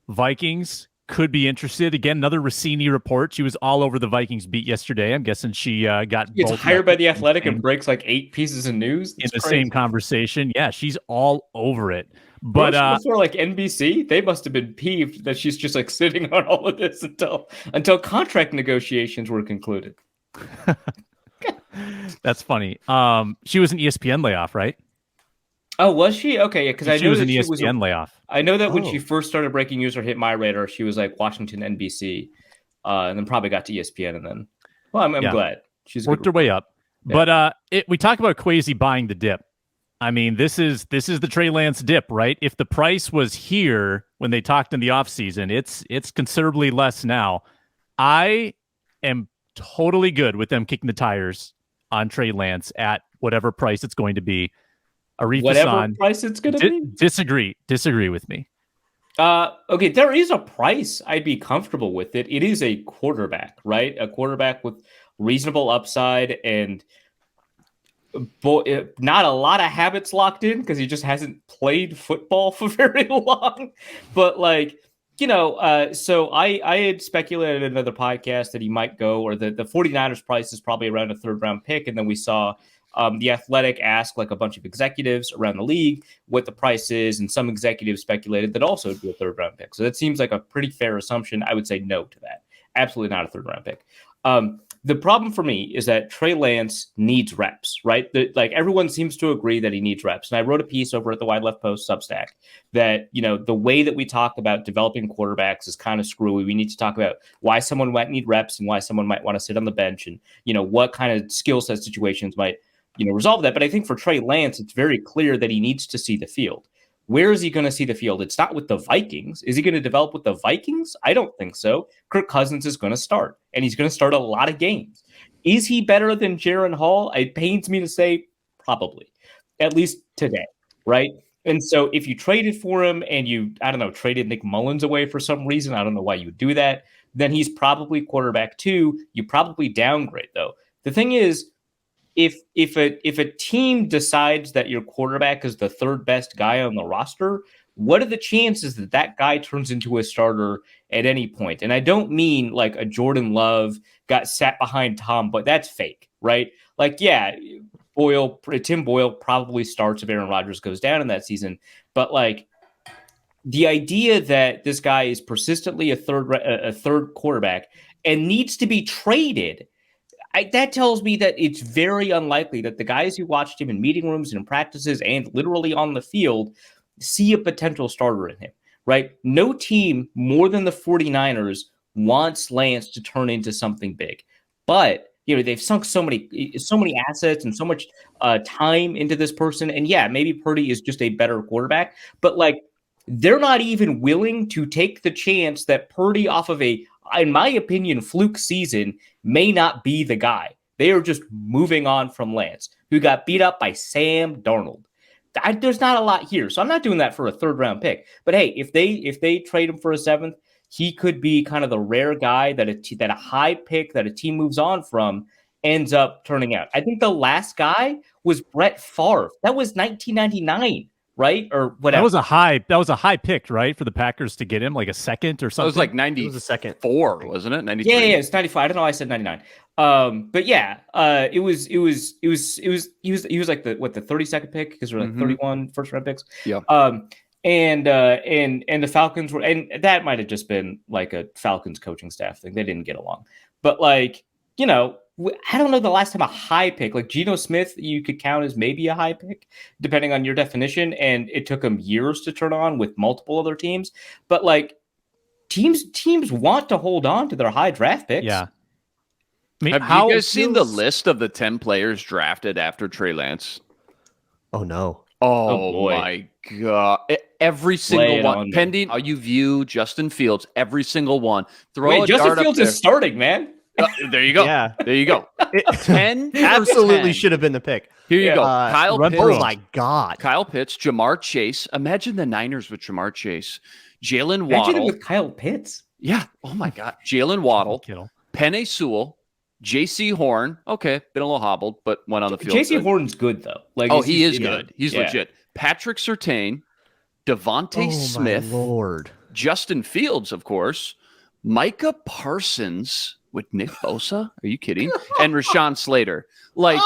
Vikings could be interested. Again, another Rossini report. She was all over the Vikings beat yesterday. I'm guessing she got Gets both hired by the Athletic and breaks like 8 pieces of news in the same conversation. Yeah, she's all over it. But But for like NBC, they must have been peeved that she's just like sitting on all of this until contract negotiations were concluded. that's funny. She was an ESPN layoff, right? Oh, was she? Okay, yeah, because I She know was that an she ESPN was. layoff. I know that when Oh. she first started breaking news or hit my radar, she was like Washington NBC, and then probably got to ESPN, and then. Well, I'm Yeah. glad she's Worked her way up. Yeah. But we talk about Kwesi buying the dip. I mean, this is the Trey Lance dip, right? If the price was here when they talked in the offseason, it's considerably less now. I am totally good with them kicking the tires on Trey Lance at whatever price it's going to be. Arif Whatever Hassan, price it's going to be. disagree with me. Okay, there is a price. I'd be comfortable with it. It is a quarterback, right? A quarterback with reasonable upside and not a lot of habits locked in because he just hasn't played football for very long. But like, so I had speculated in another podcast that he might go, or the 49ers price is probably around a 3rd round pick. And then we saw the Athletic ask like a bunch of executives around the league what the price is. And some executives speculated that also would be a 3rd round pick. So that seems like a pretty fair assumption. I would say no to that. Absolutely not a 3rd round pick. The problem for me is that Trey Lance needs reps, right? Like everyone seems to agree that he needs reps. And I wrote a piece over at the Wide Left Post Substack that, the way that we talk about developing quarterbacks is kind of screwy. We need to talk about why someone might need reps and why someone might want to sit on the bench and, what kind of skill set situations might, resolve that. But I think for Trey Lance, it's very clear that he needs to see the field. Where is he going to see the field? It's not with the Vikings. Is he going to develop with the Vikings? I don't think so. Kirk Cousins is going to start, and he's going to start a lot of games. Is he better than Jaren Hall? It pains me to say probably, at least today, right? And so if you traded for him and you, traded Nick Mullins away for some reason, I don't know why you would do that, then he's probably quarterback 2. You probably downgrade, though. The thing is, if a team decides that your quarterback is the 3rd best guy on the roster, what are the chances that that guy turns into a starter at any point? And I don't mean like a Jordan Love got sat behind Tom, but that's fake, right? Like, yeah, Tim Boyle probably starts if Aaron Rodgers goes down in that season, but like the idea that this guy is persistently a third quarterback and needs to be traded. That tells me that it's very unlikely that the guys who watched him in meeting rooms and in practices and literally on the field see a potential starter in him, right? No team more than the 49ers wants Lance to turn into something big. But, they've sunk so many assets and so much time into this person. And yeah, maybe Purdy is just a better quarterback, but like they're not even willing to take the chance that Purdy off of in my opinion, fluke season may not be the guy. They are just moving on from Lance, who got beat up by Sam Darnold. there's not a lot here. So I'm not doing that for a 3rd round pick. But hey, if they trade him for a 7th, he could be kind of the rare guy that a high pick that a team moves on from ends up turning out. I think the last guy was Brett Favre. That was 1999. Right? Or whatever. That was a high pick, right? For the Packers to get him, like a 2nd or something. It was like 94, it was a 2nd, wasn't it? 93. Yeah, it's 95. I don't know why I said 99. But yeah, he was like the 32nd pick because we're like 31 first round picks. Yeah. And the Falcons were, and that might have just been like a Falcons coaching staff thing. They didn't get along. But like, I don't know the last time a high pick, like Geno Smith, you could count as maybe a high pick, depending on your definition. And it took him years to turn on with multiple other teams. But like teams want to hold on to their high draft picks. Yeah. I mean, have you guys seen the list of the 10 players drafted after Trey Lance? Oh, no. Oh my God. Every single one. Pending how you view Justin Fields, every single one. Justin Fields is starting, man. There you go. Yeah. There you go. 10 absolutely should have been the pick. Here you go. Kyle Pitts. Oh my God. Kyle Pitts, Jamar Chase. Imagine the Niners with Jamar Chase. Jalen Waddle. Imagine it with Kyle Pitts. Yeah. Oh my God. Jalen Waddle. Penei Sewell. J.C. Horn. Okay. Been a little hobbled, but went on the field. J.C. Horn's good, though. Like, he is good. He's legit. Patrick Surtain. Devontae Smith. My Lord. Justin Fields, of course. Micah Parsons with Nick Bosa. Are you kidding? And Rashawn Slater. Like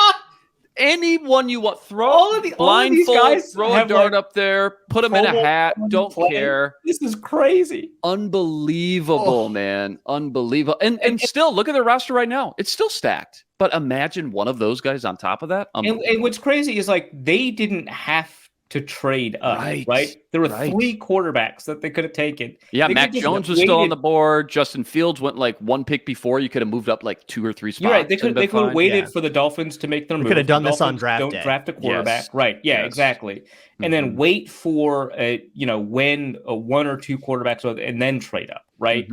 anyone you want, blindfold, throw a dart up there, put them in a hat. Don't care. This is crazy. Unbelievable, man. Unbelievable. And still, look at their roster right now. It's still stacked. But imagine one of those guys on top of that. And what's crazy is like they didn't have to trade up, right? There were 3 quarterbacks that they could have taken. Yeah, Mac Jones was still on the board. Justin Fields went like 1 pick before. You could have moved up like 2 or 3 spots. You're right. They could have waited for the Dolphins to make their move. Could have done this on draft day. Don't draft a quarterback. Yes. Right. Yeah, yes. Exactly. And then wait for when 1 or 2 quarterbacks and then trade up, right?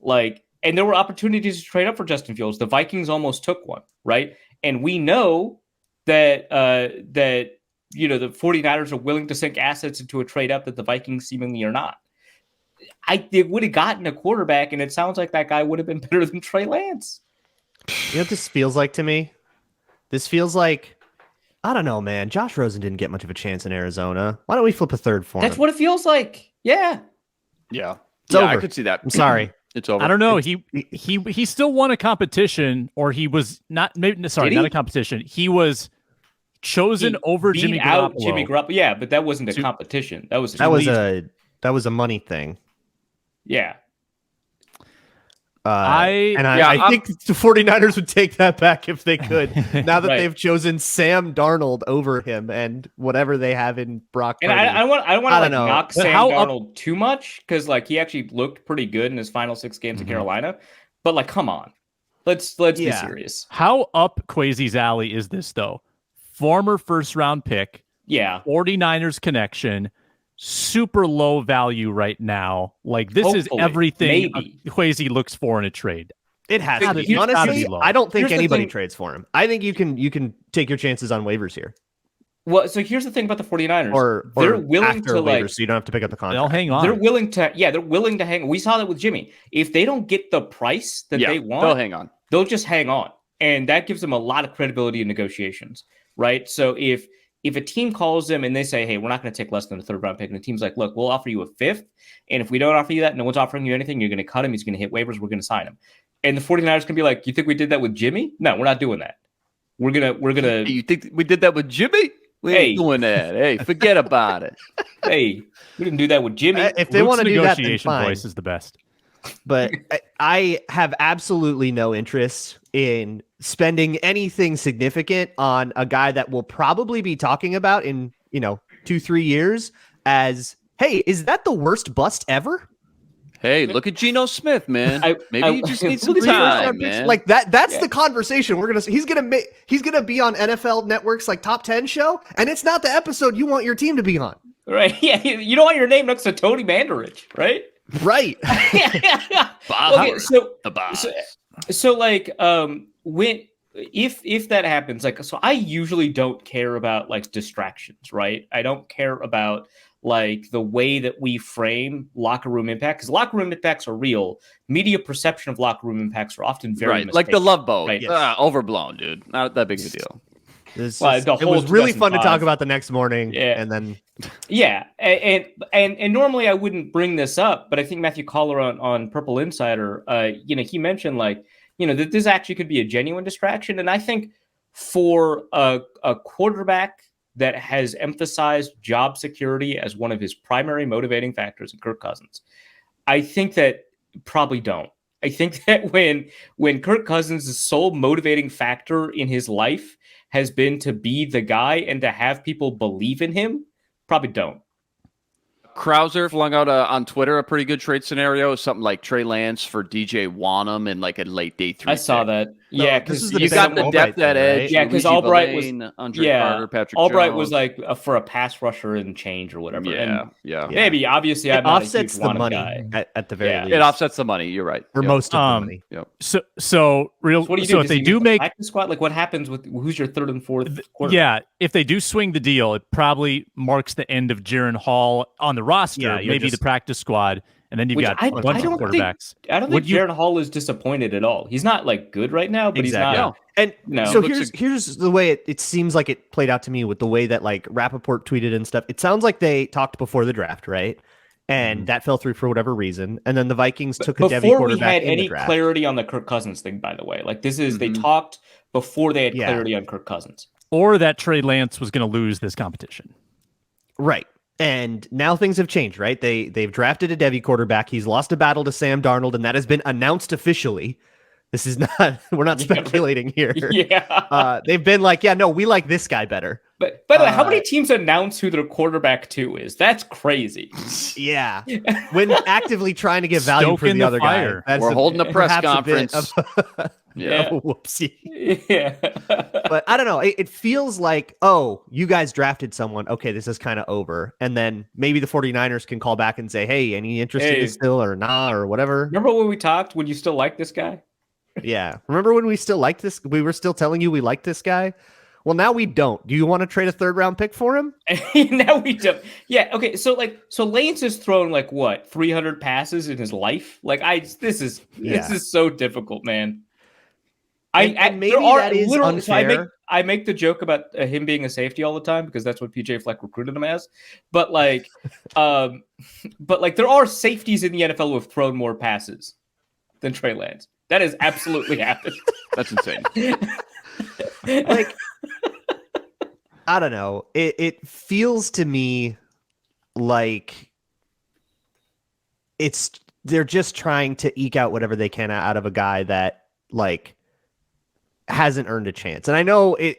Like, and there were opportunities to trade up for Justin Fields. The Vikings almost took one, right? And we know that the 49ers are willing to sink assets into a trade up that the Vikings seemingly are not. They would have gotten a quarterback, and it sounds like that guy would have been better than Trey Lance. You know what this feels like to me? This feels like, I don't know, man. Josh Rosen didn't get much of a chance in Arizona. Why don't we flip a 3rd for him? That's what it feels like. Yeah. Yeah. It's over. I could see that. I'm sorry. It's over. I don't know. He still won a competition, or he was not. Maybe not a competition. He was chosen over Jimmy Garoppolo. Yeah, but that wasn't a competition. That was a money thing. Yeah. I think the 49ers would take that back if they could. Now that they've chosen Sam Darnold over him and whatever they have in Brock Purdy. And I don't want to knock Sam Darnold too much because like he actually looked pretty good in his final 6 games in Carolina. But like, come on, let's be serious. How up Kwesi's alley is this though? Former 1st round pick. Yeah. 49ers connection. Super low value right now. Like this is everything Kwesi looks for in a trade. It has to be. Honestly, I don't think anybody trades for him. I think you can take your chances on waivers here. Well, so here's the thing about the 49ers. Or they're willing to waivers, so you don't have to pick up the contract. They'll hang on. They're willing to hang. We saw that with Jimmy. If they don't get the price that they want, they'll hang on. They'll just hang on. And that gives them a lot of credibility in negotiations, right? So if a team calls them and they say, hey, we're not going to take less than a 3rd round pick, and the team's like, look, we'll offer you a 5th. And if we don't offer you that, no one's offering you anything, you're going to cut him. He's going to hit waivers. We're going to sign him. And the 49ers can be like, you think we did that with Jimmy? No, we're not doing that. We're going to. You think we did that with Jimmy? We ain't doing that. Hey, forget about it. Hey, we didn't do that with Jimmy. If they want to do that, then fine. Voice is the best. But I have absolutely no interest in spending anything significant on a guy that we'll probably be talking about in 2-3 years as, hey, is that the worst bust ever? Hey, look at Geno Smith, man. Maybe you just need some time, man. Like that's the conversation we're gonna. He's gonna be on NFL Network's like top 10 show, and it's not the episode you want your team to be on. Right? Yeah, you don't want your name next to Tony Mandarich, right? Right. Bob Howard, the boss. So like when if that happens, like, so I usually don't care about like distractions, right? I don't care about like the way that we frame locker room impact, because locker room impacts are real. Media perception of locker room impacts are often very right, like the Love Boat, right? Overblown, dude. Not that big of a deal. It was really fun to talk about the next morning, and then and normally I wouldn't bring this up, but I think Matthew Collar on Purple Insider, he mentioned like, that this actually could be a genuine distraction, and I think for a quarterback that has emphasized job security as one of his primary motivating factors in Kirk Cousins, I think that probably don't. I think that when Kirk Cousins' sole motivating factor in his life has been to be the guy and to have people believe in him, probably don't. Krauser flung out on Twitter a pretty good trade scenario, something like Trey Lance for DJ Wanham and like a late day 3. I saw that. Yeah, because you got the depth at edge. Yeah, because Albright was Andre Carter, Patrick Albright Jones. was like for a pass rusher and change or whatever. Yeah. Maybe obviously it I'm not offsets a huge the Wanham money guy. at the very least. It offsets the money. You're right. For most of the money. Yep. So what do you do? If they do make practice squad, like what happens with who's your third and fourth quarterback? Yeah, if they do swing the deal, it probably marks the end of Jaron Hall on the roster, maybe the practice squad, and then you've got a bunch of quarterbacks. I don't think Jaron Hall is disappointed at all. He's not like good right now, but he's not. No. And so here's the way it seems like it played out to me with the way that like Rappaport tweeted and stuff. It sounds like they talked before the draft, right? And that fell through for whatever reason. And then the Vikings took a Devy quarterback. Before we had any clarity on the Kirk Cousins thing, by the way, like this is they talked before they had clarity on Kirk Cousins, or that Trey Lance was going to lose this competition, right? And now things have changed, right? They've drafted a Devy quarterback. He's lost a battle to Sam Darnold, and that has been announced officially. This is not, we're not speculating here. Yeah. They've been like, we like this guy better. But by the way, how many teams announce who their quarterback 2 is? That's crazy. Yeah. When actively trying to get value for the other fire. Guy. We're holding a press conference. Whoopsie. Yeah. But I don't know. It feels like, you guys drafted someone. Okay, this is kind of over. And then maybe the 49ers can call back and say, hey, any interest in this still or nah or whatever? Remember when we talked when you still like this guy? Yeah. Remember when we still liked this? We were still telling you we liked this guy. Well, now we don't. Do you want to trade a 3rd round pick for him? Now we don't. Yeah. Okay. So Lance has thrown like what 300 passes in his life. Like this is so difficult, man. Maybe that is unfair. So I make the joke about him being a safety all the time because that's what PJ Fleck recruited him as. But like, there are safeties in the NFL who have thrown more passes than Trey Lance. That has absolutely happened. That's insane. Like, I don't know. It feels to me like they're just trying to eke out whatever they can out of a guy that like hasn't earned a chance. And I know a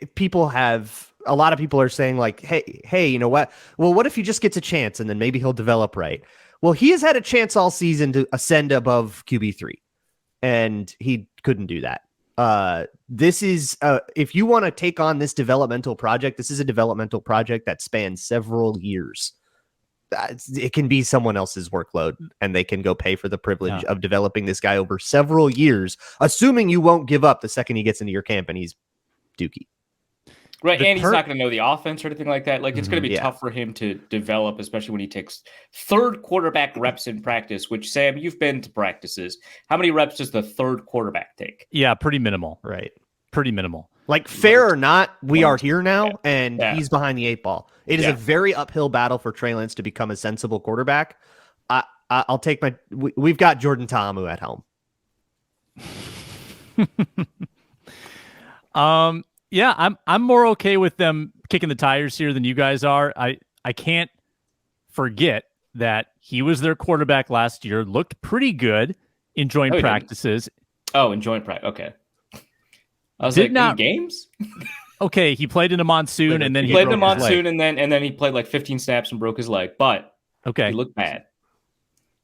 lot of people are saying like, hey, you know what? Well, what if he just gets a chance and then maybe he'll develop right? Well, he has had a chance all season to ascend above QB3. And he couldn't do that. This is if you want to take on this developmental project, this is a developmental project that spans several years. It can be someone else's workload, and they can go pay for the privilege of developing this guy over several years, assuming you won't give up the second he gets into your camp and he's dookie. Right, and he's not going to know the offense or anything like that. Like, it's going to be tough for him to develop, especially when he takes 3rd quarterback reps in practice, which, Sam, you've been to practices. How many reps does the 3rd quarterback take? Yeah, pretty minimal. Right. Pretty minimal. Like, fair or not, we are here now, and he's behind the 8 ball. It is a very uphill battle for Trey Lance to become a sensible quarterback. I'll take we've got Jordan Ta'amu at home. Yeah, I'm more okay with them kicking the tires here than you guys are. I can't forget that he was their quarterback last year, looked pretty good in joint practices. In joint practice. Okay. I was in games? Okay, he played in a monsoon and then he played in a monsoon and then he played like 15 snaps and broke his leg. But he looked bad.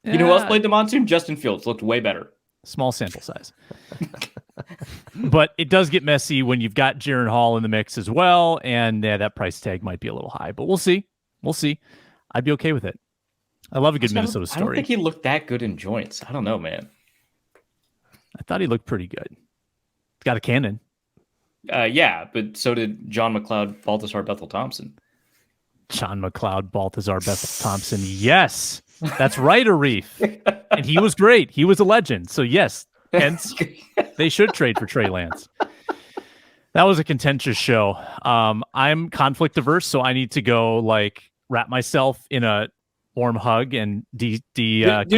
You know who else played the monsoon? Justin Fields looked way better. Small sample size. But it does get messy when you've got Jaron Hall in the mix as well, and that price tag might be a little high. But we'll see. I'd be okay with it. I love a good Minnesota story. I don't think he looked that good in joints. I don't know, man. I thought he looked pretty good. Got a cannon. Yeah, but so did John McLeod, Balthazar Bethel Thompson. John McLeod, Balthazar Bethel Thompson. Yes, that's right, Arif. And he was great. He was a legend. So yes, hence they should trade for Trey Lance. That was a contentious show. I'm conflict averse, so I need to go like wrap myself in a warm hug and the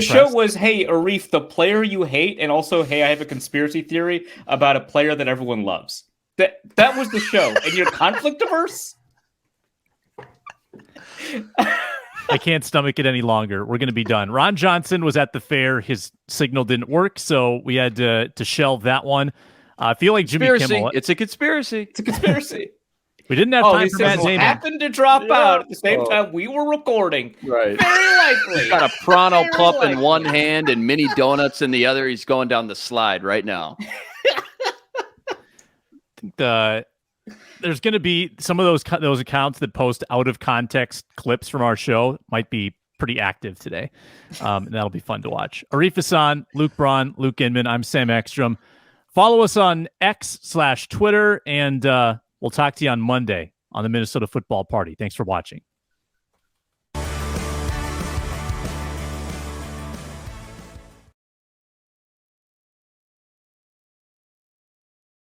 show was, hey, Arif, the player you hate, and also, hey, I have a conspiracy theory about a player that everyone loves. That was the show, and you're conflict averse. I can't stomach it any longer. We're going to be done. Ron Johnson was at the fair. His signal didn't work, so we had to shelve that one. I feel like Jimmy Kimmel. It's a conspiracy. It's a conspiracy. We didn't have time for Matt Damon. Happened to drop out at the same time we were recording. Right. Very likely. He's got a Pronto pup in one hand and mini donuts in the other. He's going down the slide right now. There's going to be some of those accounts that post out of context clips from our show might be pretty active today. And that'll be fun to watch. Arif Hassan, Luke Braun, Luke Inman. I'm Sam Ekstrom. Follow us on X/Twitter, and we'll talk to you on Monday on the Minnesota Football Party. Thanks for watching.